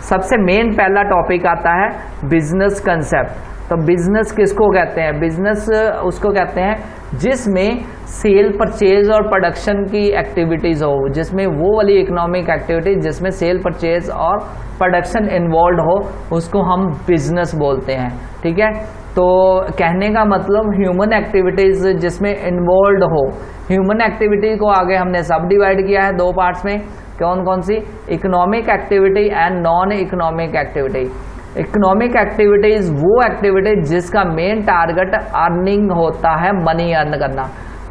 सबसे मेन पहला टॉपिक आता है बिजनेस कंसेप्ट। तो बिजनेस किसको कहते हैं? बिजनेस उसको कहते हैं जिसमें सेल परचेज और प्रोडक्शन की एक्टिविटीज़ हो, जिसमें वो वाली इकोनॉमिक एक्टिविटी जिसमें सेल परचेज और प्रोडक्शन इन्वॉल्व हो, उसको हम बिजनेस बोलते हैं। ठीक है, तो कहने का मतलब ह्यूमन एक्टिविटीज़ जिसमें इन्वॉल्व हो। ह्यूमन एक्टिविटी को आगे हमने सब डिवाइड किया है 2 पार्ट्स में। कौन कौन सी? Economic activity and non economic activity. Economic activities वो एक्टिविटीज जिसका मेन टारगेट अर्निंग होता है, मनी अर्न करना,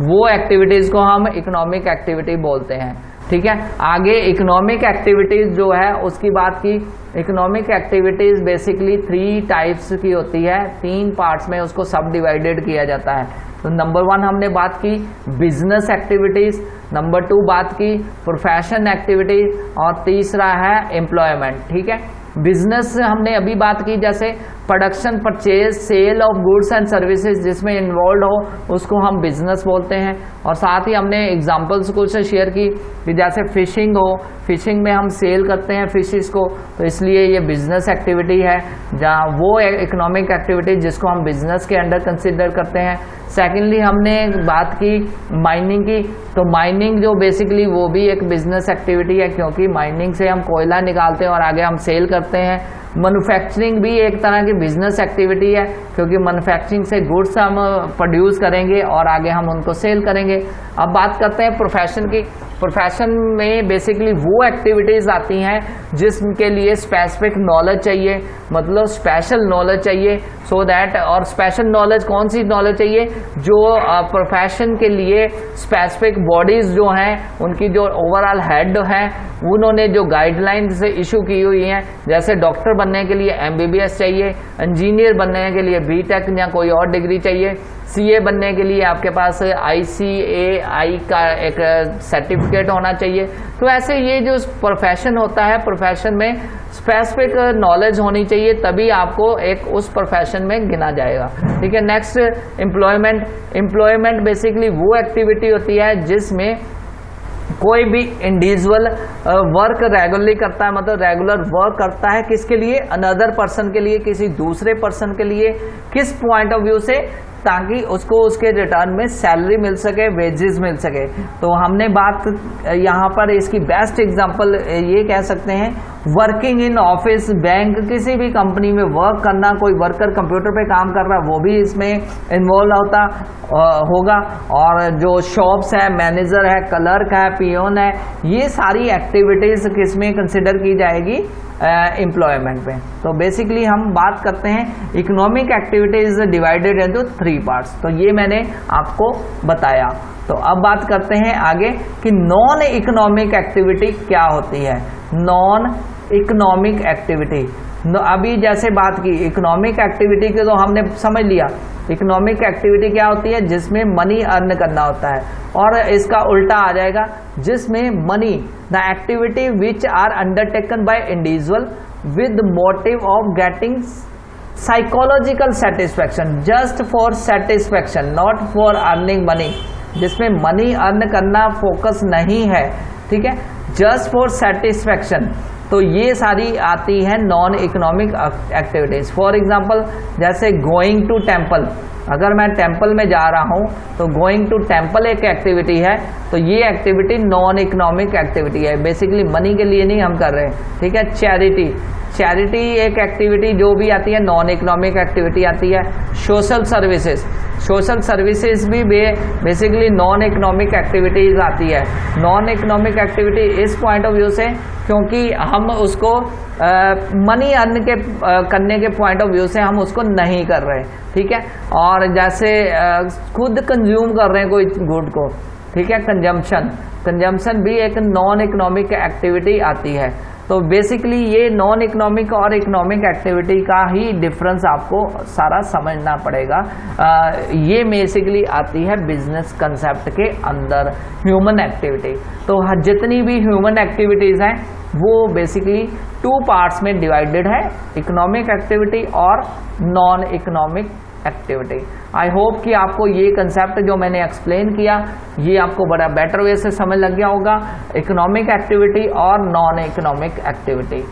वो एक्टिविटीज को हम इकोनॉमिक एक्टिविटी बोलते हैं। ठीक है, आगे इकोनॉमिक एक्टिविटीज जो है उसकी बात की। इकोनॉमिक एक्टिविटीज बेसिकली 3 टाइप्स की होती है, 3 पार्ट्स में उसको सब डिवाइडेड किया जाता है। तो नंबर 1 हमने बात की बिजनेस एक्टिविटीज, नंबर 2 बात की प्रोफेशन एक्टिविटीज, और तीसरा है एम्प्लॉयमेंट। ठीक है, बिजनेस हमने अभी बात की, जैसे production, purchase, sale of goods and services जिसमें इन्वॉल्व हो उसको हम बिजनेस बोलते हैं। और साथ ही हमने एग्जांपल्स कुछ शेयर की कि जैसे फिशिंग हो, फिशिंग में हम सेल करते हैं फिशेस को, तो इसलिए ये बिजनेस एक्टिविटी है, जहाँ वो इकोनॉमिक एक्टिविटी जिसको हम बिजनेस के अंडर कंसिडर करते हैं। सेकेंडली हमने बात की माइनिंग की, तो माइनिंग जो बेसिकली वो भी एक बिजनेस एक्टिविटी है, क्योंकि माइनिंग से हम कोयला निकालते हैं और आगे हम सेल करते हैं। मैन्युफैक्चरिंग भी एक तरह की बिजनेस एक्टिविटी है, क्योंकि मैन्युफैक्चरिंग से गुड्स हम प्रोड्यूस करेंगे और आगे हम उनको सेल करेंगे। अब बात करते हैं प्रोफेशन की। प्रोफेशन में बेसिकली वो एक्टिविटीज़ आती हैं जिसके लिए स्पेसिफिक नॉलेज चाहिए, मतलब स्पेशल नॉलेज चाहिए, सो दैट, और स्पेशल नॉलेज कौन सी नॉलेज चाहिए? जो प्रोफेशन के लिए स्पेसिफिक बॉडीज़ जो हैं उनकी जो ओवरऑल हेड हैं उन्होंने जो गाइडलाइंस इशू की हुई हैं, जैसे डॉक्टर बनने के लिए MBBS चाहिए, इंजीनियर बनने के लिए BTech या कोई और डिग्री चाहिए, CA बनने के लिए आपके पास ICAI का एक सर्टिफिकेट होना चाहिए। तो ऐसे ये जो प्रोफेशन होता है, प्रोफेशन में स्पेसिफिक नॉलेज होनी चाहिए, तभी आपको एक उस प्रोफेशन में गिना जाएगा। ठीक है, नेक्स्ट एम्प्लॉयमेंट। एम्प्लॉयमेंट बेसिकली वो एक्टिविटी होती है जिसमें कोई भी इंडिविजुअल वर्क रेगुलरली करता है, मतलब रेगुलर वर्क करता है किसके लिए? अनदर पर्सन के लिए, किसी दूसरे पर्सन के लिए। किस पॉइंट ऑफ व्यू से? ताकि उसको उसके रिटर्न में सैलरी मिल सके, वेजेस मिल सके। तो हमने बात यहाँ पर इसकी बेस्ट एग्जांपल ये कह सकते हैं, वर्किंग इन ऑफिस, बैंक, किसी भी कंपनी में वर्क करना, कोई वर्कर कंप्यूटर पे काम कर रहा है वो भी इसमें इन्वॉल्व होगा। और जो शॉप्स है, मैनेजर है, क्लर्क है, पियोन है, ये सारी एक्टिविटीज़ किस में कंसिडर की जाएगी? एम्प्लॉयमेंट में। तो बेसिकली हम बात करते हैं economic activities divided into 3 parts. तो ये मैंने आपको बताया। तो अब बात करते हैं आगे कि नॉन इकोनॉमिक एक्टिविटी क्या होती है। नॉन इकोनॉमिक एक्टिविटी, अभी जैसे बात की इकोनॉमिक एक्टिविटी के तो हमने समझ लिया। इकोनॉमिक एक्टिविटी क्या होती है? जिसमें मनी अर्न करना होता है, और इसका उल्टा आ जाएगा जिसमें money, the activity which are undertaken by individual with motive of getting psychological satisfaction, just for satisfaction, not for earning money, जिसमें मनी अर्न करना फोकस नहीं है। ठीक है, जस्ट फॉर सेटिस्फैक्शन। तो ये सारी आती है non economic activities. For example जैसे गोइंग टू टेम्पल, अगर मैं टेम्पल में जा रहा हूँ तो गोइंग टू टेम्पल एक एक्टिविटी है, तो ये एक्टिविटी नॉन इकोनॉमिक एक्टिविटी है, बेसिकली मनी के लिए नहीं हम कर रहे हैं। ठीक है, चैरिटी, चैरिटी एक एक्टिविटी जो भी आती है नॉन इकोनॉमिक एक्टिविटी आती है। सोशल सर्विसेज, सोशल सर्विसेज भी बेसिकली नॉन इकोनॉमिक एक्टिविटीज आती है। नॉन इकोनॉमिक एक्टिविटी इस पॉइंट ऑफ व्यू से क्योंकि हम उसको मनी अर्न के करने के पॉइंट ऑफ व्यू से हम उसको नहीं कर रहे। ठीक है, और जैसे खुद कंज्यूम कर रहे हैं कोई गुड को, ठीक है, कंजम्पशन, कंजम्पशन भी एक नॉन इकोनॉमिक एक्टिविटी आती है। तो बेसिकली ये नॉन इकोनॉमिक और इकोनॉमिक एक्टिविटी का ही डिफरेंस आपको सारा समझना पड़ेगा। ये बेसिकली आती है बिजनेस कंसेप्ट के अंदर ह्यूमन एक्टिविटी। तो जितनी भी ह्यूमन एक्टिविटीज़ हैं वो बेसिकली 2 पार्ट्स में डिवाइडेड है, इकोनॉमिक एक्टिविटी और non economic activity. I hope कि आपको ये कंसेप्ट जो मैंने एक्सप्लेन किया ये आपको बड़ा बेटर वे से समझ लग गया होगा, इकोनॉमिक एक्टिविटी और नॉन इकोनॉमिक एक्टिविटी।